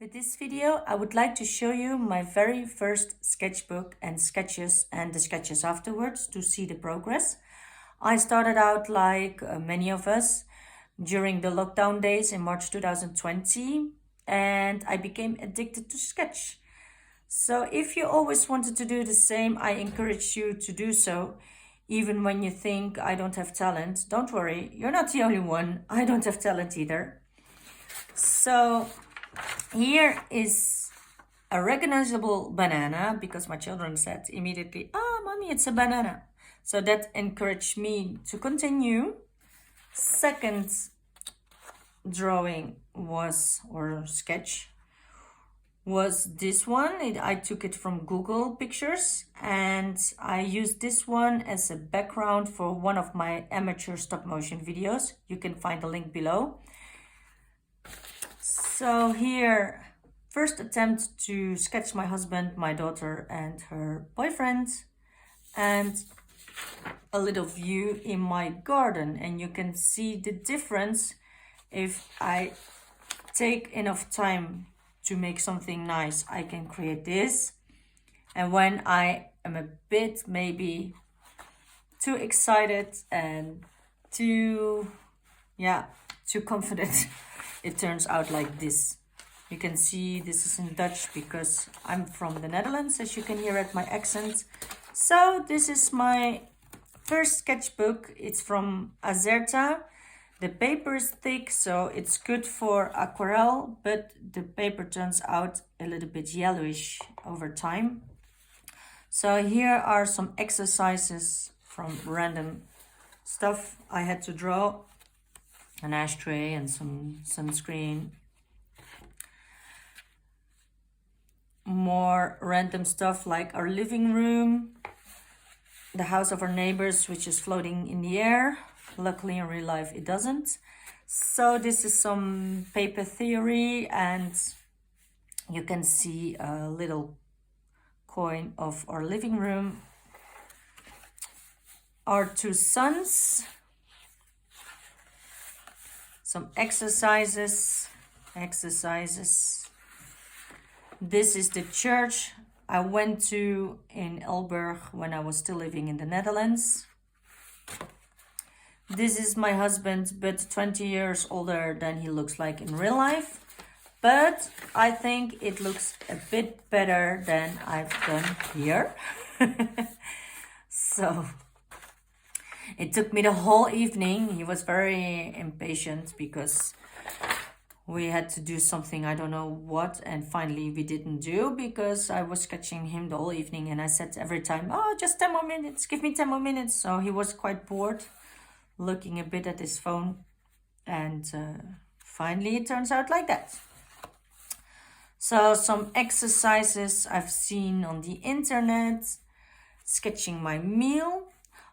With this video, I would like to show you my very first sketchbook and sketches and the sketches afterwards to see the progress. I started out like many of us during the lockdown days in March 2020 and I became addicted to sketch. So if you always wanted to do the same, I encourage you to do so. Even when you think I don't have talent, don't worry, you're not the only one. I don't have talent either. So here is a recognizable banana because my children said immediately, mommy, it's a banana. So that encouraged me to continue. Second drawing was, or sketch, was this one. I took it from Google Pictures and I used this one as a background for one of my amateur stop motion videos. You can find the link below. So here, first attempt to sketch my husband, my daughter and her boyfriend, and a little view in my garden. And you can see the difference if I take enough time to make something nice. I can create this. And when I am a bit maybe too excited and too confident, it turns out like this. You can see this is in Dutch because I'm from the Netherlands, as you can hear at my accent. So this is my first sketchbook. It's from Azerta. The paper is thick, so it's good for aquarelle, but the paper turns out a little bit yellowish over time. So here are some exercises from random stuff I had to draw. An ashtray and some sunscreen. More random stuff like our living room, the house of our neighbors, which is floating in the air. Luckily in real life it doesn't. So this is some paper theory, and you can see a little coin of our living room. Our two sons. Some exercises. This is the church I went to in Elburg when I was still living in the Netherlands. This is my husband, but 20 years older than he looks like in real life. But I think it looks a bit better than I've done here. So it took me the whole evening. He was very impatient because we had to do something, I don't know what, and finally we didn't do because I was sketching him the whole evening and I said every time, just 10 more minutes, give me 10 more minutes. So he was quite bored, looking a bit at his phone, and finally it turns out like that. So some exercises I've seen on the internet, sketching my meal.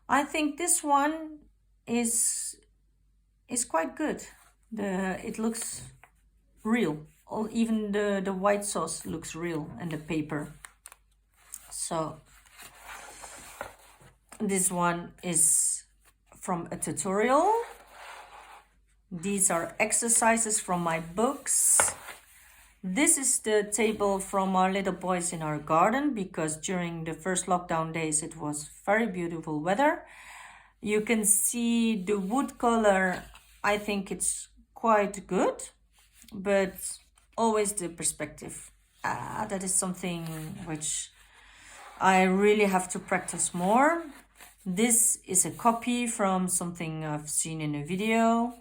I think this one is quite good. It looks real. Even the white sauce looks real, and the paper. So this one is from a tutorial. These are exercises from my books. This is the table from our little boys in our garden because during the first lockdown days it was very beautiful weather. You can see the wood color. I think it's quite good, but always the perspective. That is something which I really have to practice more. This is a copy from something I've seen in a video.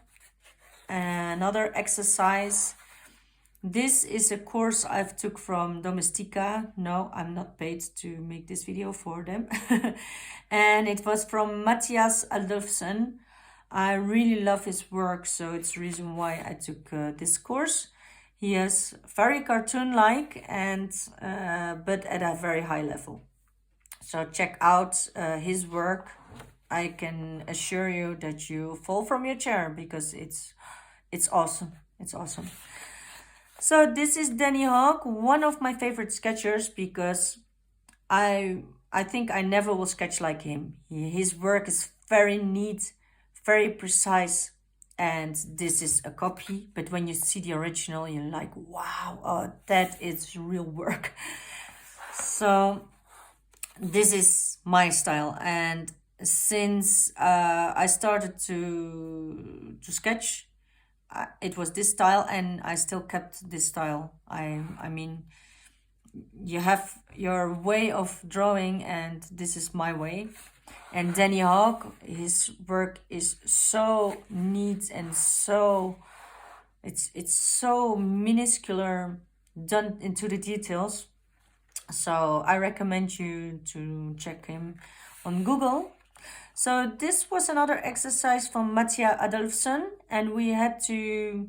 Another exercise. This is a course I've took from Domestika. No, I'm not paid to make this video for them. And it was from Matthias Adolfsen. I really love his work, so it's the reason why I took this course. He is very cartoon-like, and but at a very high level. So check out his work. I can assure you that you fall from your chair because it's awesome. It's awesome. So this is Danny Hawk, one of my favorite sketchers because I think I never will sketch like him. His work is very neat, very precise, and this is a copy, but when you see the original, you're like, wow, oh, that is real work. So this is my style, and since I started to sketch, it was this style, and I still kept this style. I mean, you have your way of drawing, and this is my way. And Danny Hawk, his work is so neat and so it's so minuscular, done into the details. So I recommend you to check him on Google. So this was another exercise from Mattia Adolfsson, and we had to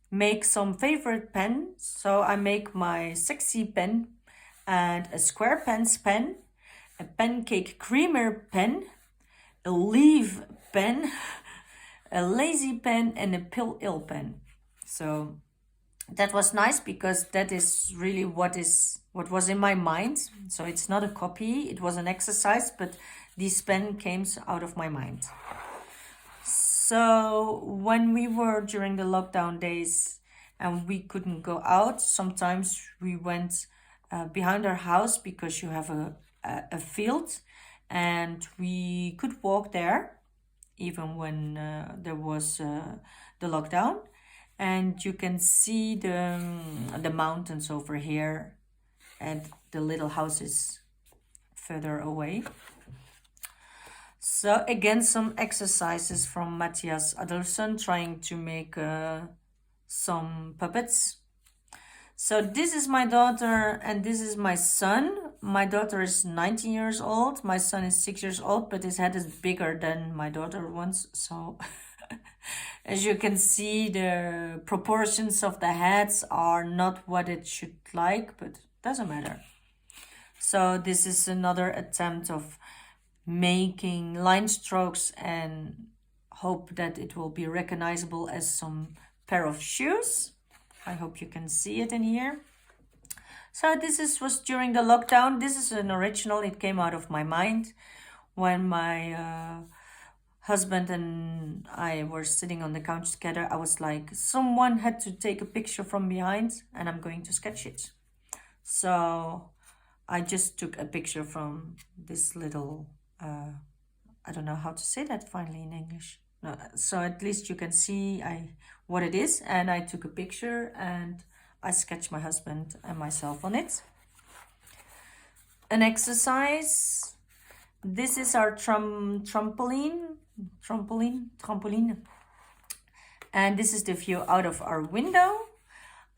make some favorite pens. So I make my sexy pen and a square pens pen, a pancake creamer pen, a leaf pen, a lazy pen, and a pill ill pen. So that was nice because that is really what was in my mind. So it's not a copy, it was an exercise, but this pen came out of my mind. So when we were during the lockdown days and we couldn't go out, sometimes we went behind our house because you have a field, and we could walk there even when there was the lockdown. And you can see the mountains over here and the little houses further away. So again, some exercises from Matthias Adolfsson, trying to make some puppets. So this is my daughter and this is my son. My daughter is 19 years old. My son is 6 years old, but his head is bigger than my daughter once. So as you can see, the proportions of the heads are not what it should like, but doesn't matter. So this is another attempt of making line strokes and hope that it will be recognizable as some pair of shoes. I hope you can see it in here. So this was during the lockdown. This is an original. It came out of my mind when my husband and I were sitting on the couch together. I was like, someone had to take a picture from behind and I'm going to sketch it. So I just took a picture from this little, I don't know how to say that finally in English. No, so at least you can see what it is. And I took a picture and I sketched my husband and myself on it. An exercise. This is our trampoline. And this is the view out of our window.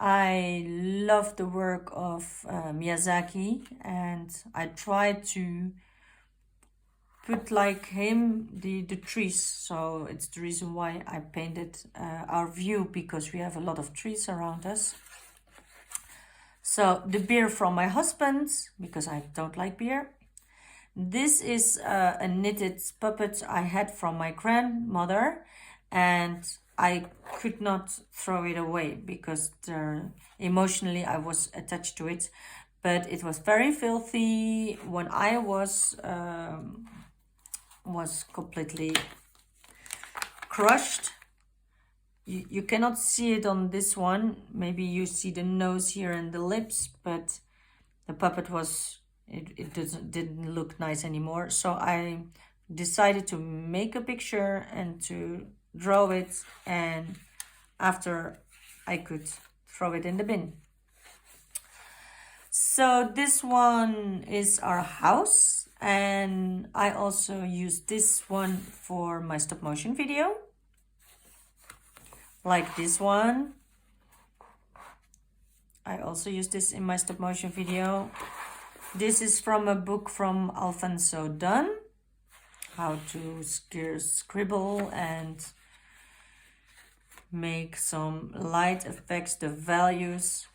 I love the work of Miyazaki, and I tried to put like him the trees. So it's the reason why I painted our view, because we have a lot of trees around us. So the beer from my husband, because I don't like beer. This is a knitted puppet I had from my grandmother, and I could not throw it away because emotionally I was attached to it. But it was very filthy when I was completely crushed. You cannot see it on this one. Maybe you see the nose here and the lips, but the puppet was, it didn't look nice anymore. So I decided to make a picture and to draw it, and after I could throw it in the bin. So this one is our house, and I also use this one for my stop motion video, like this one. I also use this in my stop motion video. This is from a book from Alfonso Dunn, how to scribble and make some light effects, the values.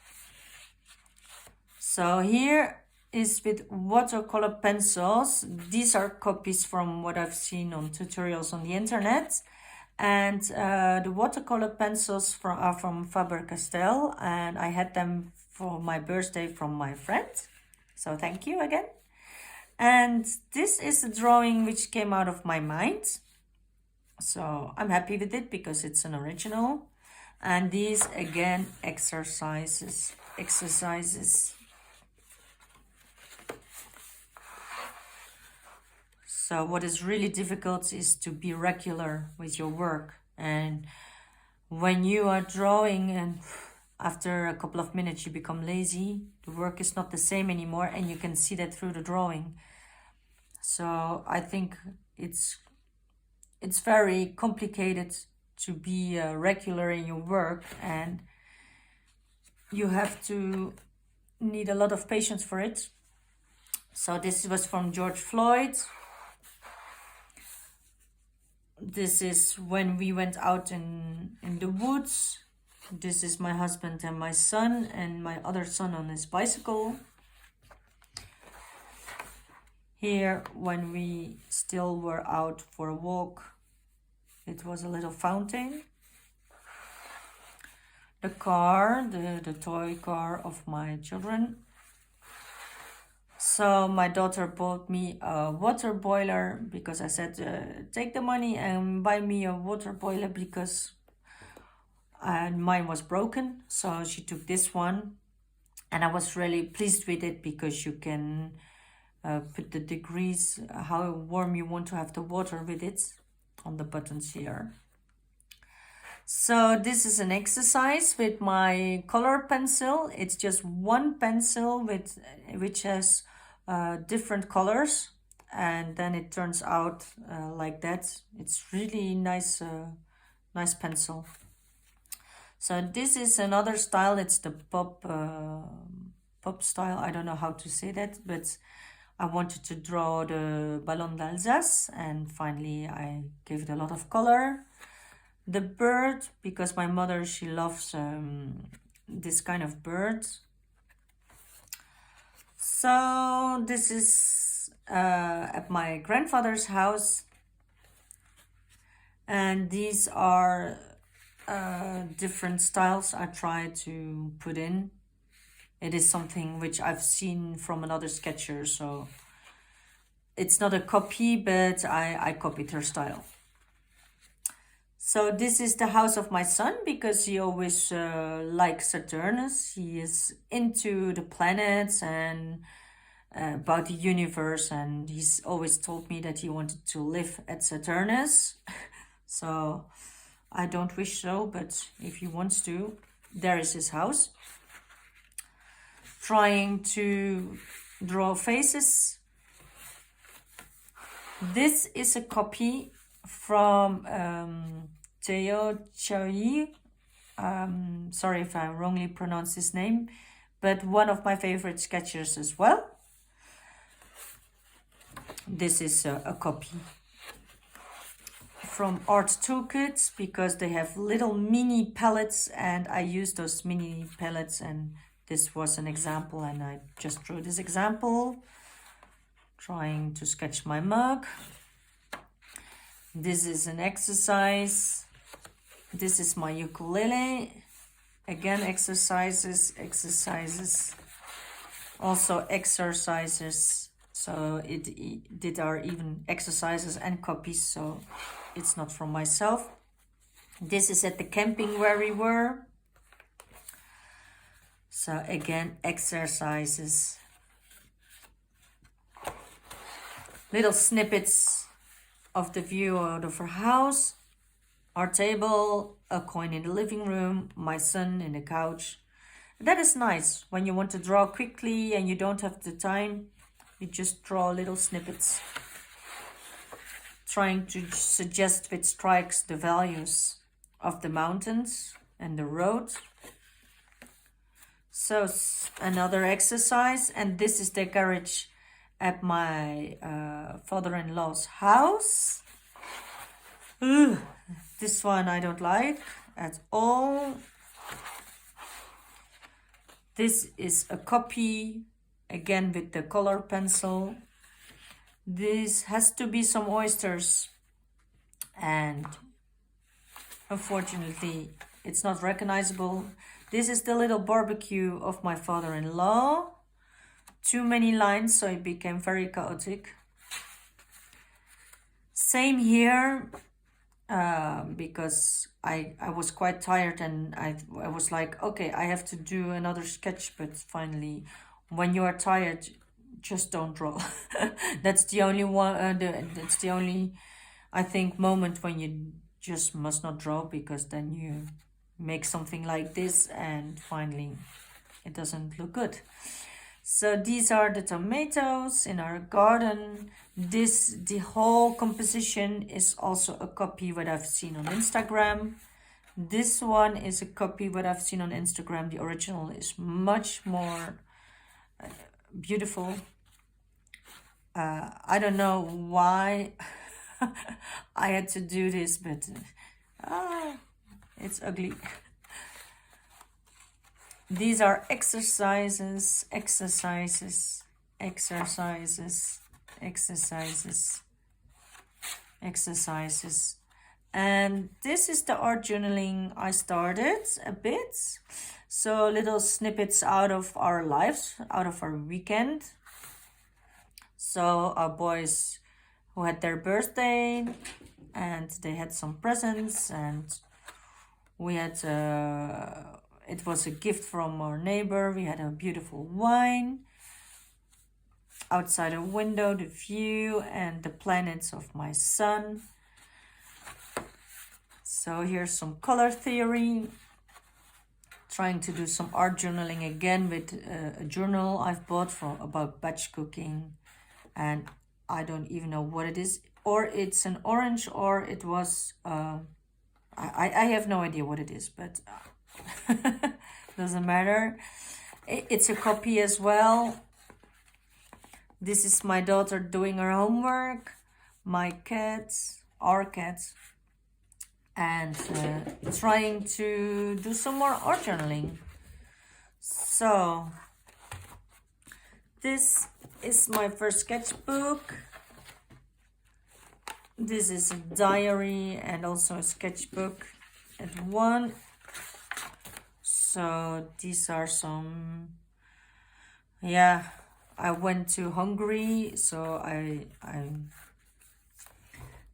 So here is with watercolor pencils. These are copies from what I've seen on tutorials on the internet. And the watercolor pencils are from Faber-Castell, and I had them for my birthday from my friend. So thank you again. And this is a drawing which came out of my mind. So I'm happy with it because it's an original. And these again, exercises. So what is really difficult is to be regular with your work. And when you are drawing and after a couple of minutes you become lazy, the work is not the same anymore, and you can see that through the drawing. So I think it's very complicated to be regular in your work, and you have to need a lot of patience for it. So this was from George Floyd. This is when we went out in the woods. This is my husband and my son, and my other son on his bicycle. Here, when we still were out for a walk, it was a little fountain. The car, the toy car of my children. So my daughter bought me a water boiler because I said, take the money and buy me a water boiler because mine was broken. So she took this one, and I was really pleased with it because you can put the degrees, how warm you want to have the water with it on the buttons here. So this is an exercise with my color pencil. It's just one pencil which has different colors, and then it turns out like that. It's really nice pencil. So this is another style. It's the pop style. I don't know how to say that, but I wanted to draw the Ballon d'Alsace, and finally I gave it a lot of color. The bird, because my mother, she loves this kind of bird. So this is at my grandfather's house, and these are different styles I try to put in. It is something which I've seen from another sketcher, so it's not a copy, but I copied her style. So this is the house of my son, because he always likes Saturnus. He is into the planets and about the universe, and he's always told me that he wanted to live at Saturnus. So I don't wish so, but if he wants to, there is his house. Trying to draw faces. This is a copy from Theo Choi. Sorry if I wrongly pronounced his name, but one of my favorite sketchers as well. This is a copy from Art Toolkit, because they have little mini palettes, and I use those mini palettes, and this was an example, and I just drew this example. Trying to sketch my mug. This is an exercise. This is my ukulele. Again, exercises. Also exercises. So it are even exercises and copies, so it's not from myself. This is at the camping where we were. So again, exercises. Little snippets of the view out of our house, our table, a coin in the living room, my son in the couch. That is nice when you want to draw quickly and you don't have the time. You just draw little snippets, trying to suggest with strikes the values of the mountains and the road. So another exercise, and this is the garage at my father-in-law's house. This one I don't like at all. This is a copy, again with the color pencil. This has to be some oysters, and unfortunately it's not recognizable. This is the little barbecue of my father-in-law. Too many lines, so it became very chaotic. Same here. because I was quite tired, and I was like, okay, I have to do another sketch, but finally, when you are tired, just don't draw. That's the only one. That's the only, I think, moment when you just must not draw, because then you make something like this and finally it doesn't look good. So these are the tomatoes in our garden. The whole composition is also a copy what I've seen on Instagram. This one is a copy what I've seen on Instagram. The original is much more beautiful. I don't know why I had to do this, but it's ugly. These are exercises, exercises, exercises, exercises, exercises. And this is the art journaling I started a bit. So little snippets out of our lives, out of our weekend. So our boys who had their birthday, and they had some presents, and we had it was a gift from our neighbor. We had a beautiful wine outside a window, the view and the planets of my son. So here's some color theory. Trying to do some art journaling again with a journal I've bought about batch cooking, and I don't even know what it is, or it's an orange, or it was I have no idea what it is, but doesn't matter. It's a copy as well. This is my daughter doing her homework, my cats, our cats, and trying to do some more art journaling. So this is my first sketchbook. This is a diary and also a sketchbook at one. So these are some, yeah, I went to Hungary, so I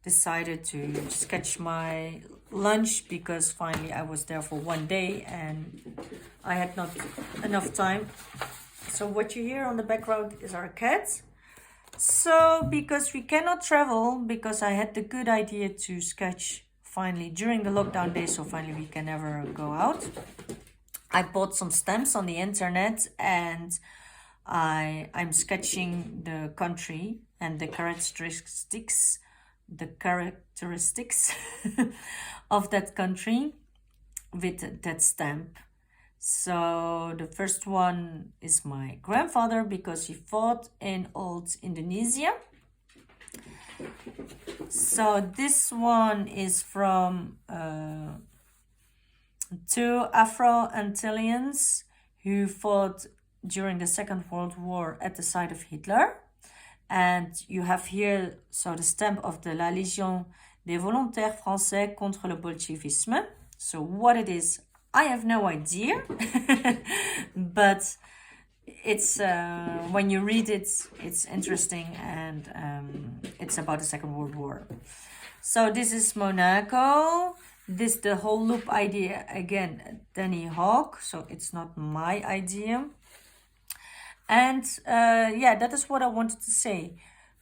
decided to sketch my lunch, because finally I was there for one day and I had not enough time. So what you hear on the background is our cat. So because we cannot travel, because I had the good idea to sketch finally during the lockdown days, so finally we can never go out, I bought some stamps on the internet, and I'm sketching the country and the characteristics of that country with that stamp. So the first one is my grandfather, because he fought in old Indonesia. So this one is from two Afro-Antillians who fought during the Second World War at the side of Hitler. And you have here, so the stamp of the La Légion des Volontaires Français contre le Bolchevisme. So what it is, I have no idea, but it's when you read it, it's interesting, and it's about the Second World War. So this is Monaco. This, the whole loop idea, again, Danny Hawk, so it's not my idea. And yeah, that is what I wanted to say.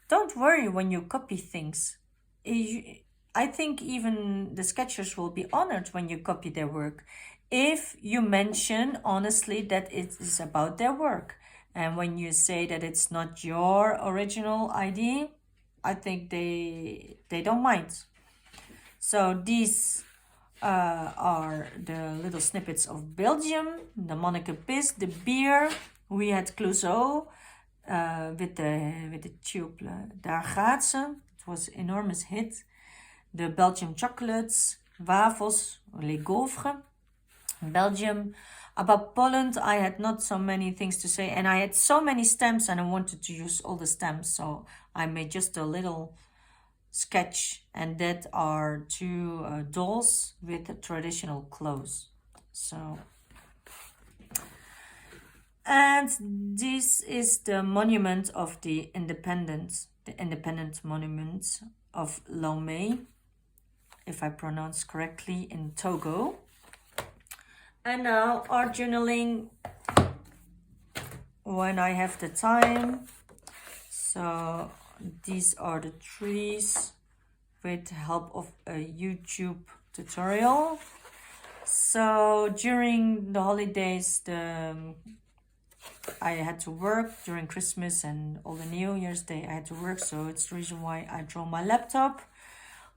Don't worry when you copy things. I think even the sketchers will be honored when you copy their work, if you mention honestly that it is about their work. And when you say that it's not your original idea, I think they don't mind. So these are the little snippets of Belgium, the Manneke Pis, the beer. We had Clouseau with the tube Daar gaat ze. It was an enormous hit. The Belgian chocolates, wafels, les gaufres, Belgium. About Poland, I had not so many things to say, and I had so many stamps, and I wanted to use all the stamps, so I made just a little sketch, and that are two dolls with traditional clothes. So, and this is the monument of the independent monument of Lomé. if I pronounce correctly, in Togo. And now art journaling when I have the time. So these are the trees with the help of a YouTube tutorial. So during the holidays, I had to work during Christmas and all the New Year's Day. I had to work, so it's the reason why I draw my laptop.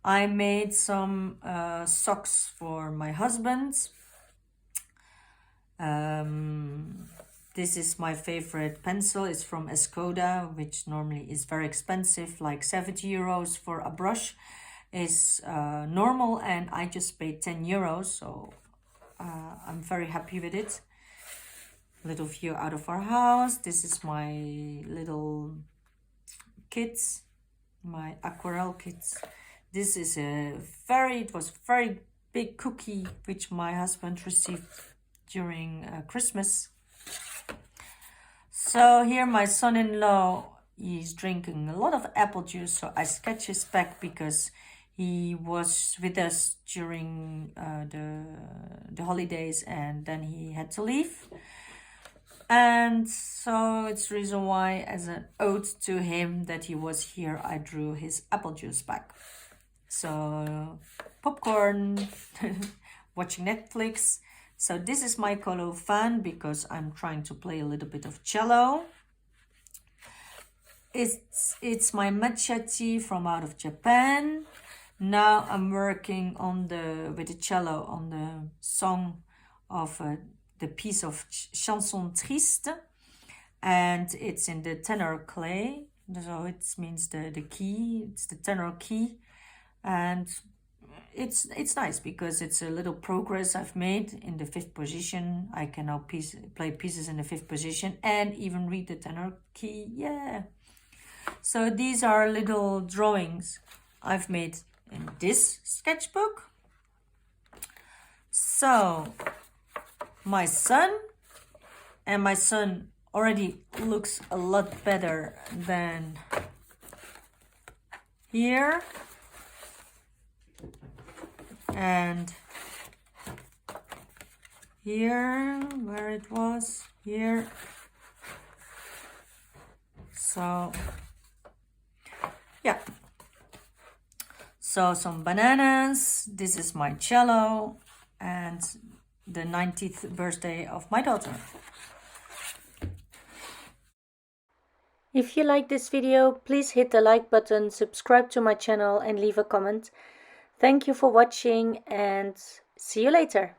I made some socks for my husband. This is my favorite pencil. It's from Escoda, which normally is very expensive, like 70 euros for a brush is normal, and I just paid 10 euros, so I'm very happy with it. Little view out of our house. This is my little kits, my aquarelle kits. This is it was very big cookie which my husband received during Christmas. So here my son-in-law, he's drinking a lot of apple juice, so I sketch his back because he was with us during the holidays and then he had to leave. And so it's the reason why, as an ode to him that he was here, I drew his apple juice back. So popcorn, watching Netflix. So this is my Colo fan because I'm trying to play a little bit of cello. It's my matcha tea from out of Japan. Now I'm working on with the cello on the song of the piece of Chanson Triste, and it's in the tenor clay, so it means the key, it's the tenor key, and it's nice because it's a little progress I've made in the 5th position. I can now play pieces in the 5th position and even read the tenor key. Yeah. So these are little drawings I've made in this sketchbook. So my son already looks a lot better than here. And here, where it was, here. So, yeah. So some bananas, this is my cello, and the 90th birthday of my daughter. If you like this video, please hit the like button, subscribe to my channel and leave a comment. Thank you for watching and see you later.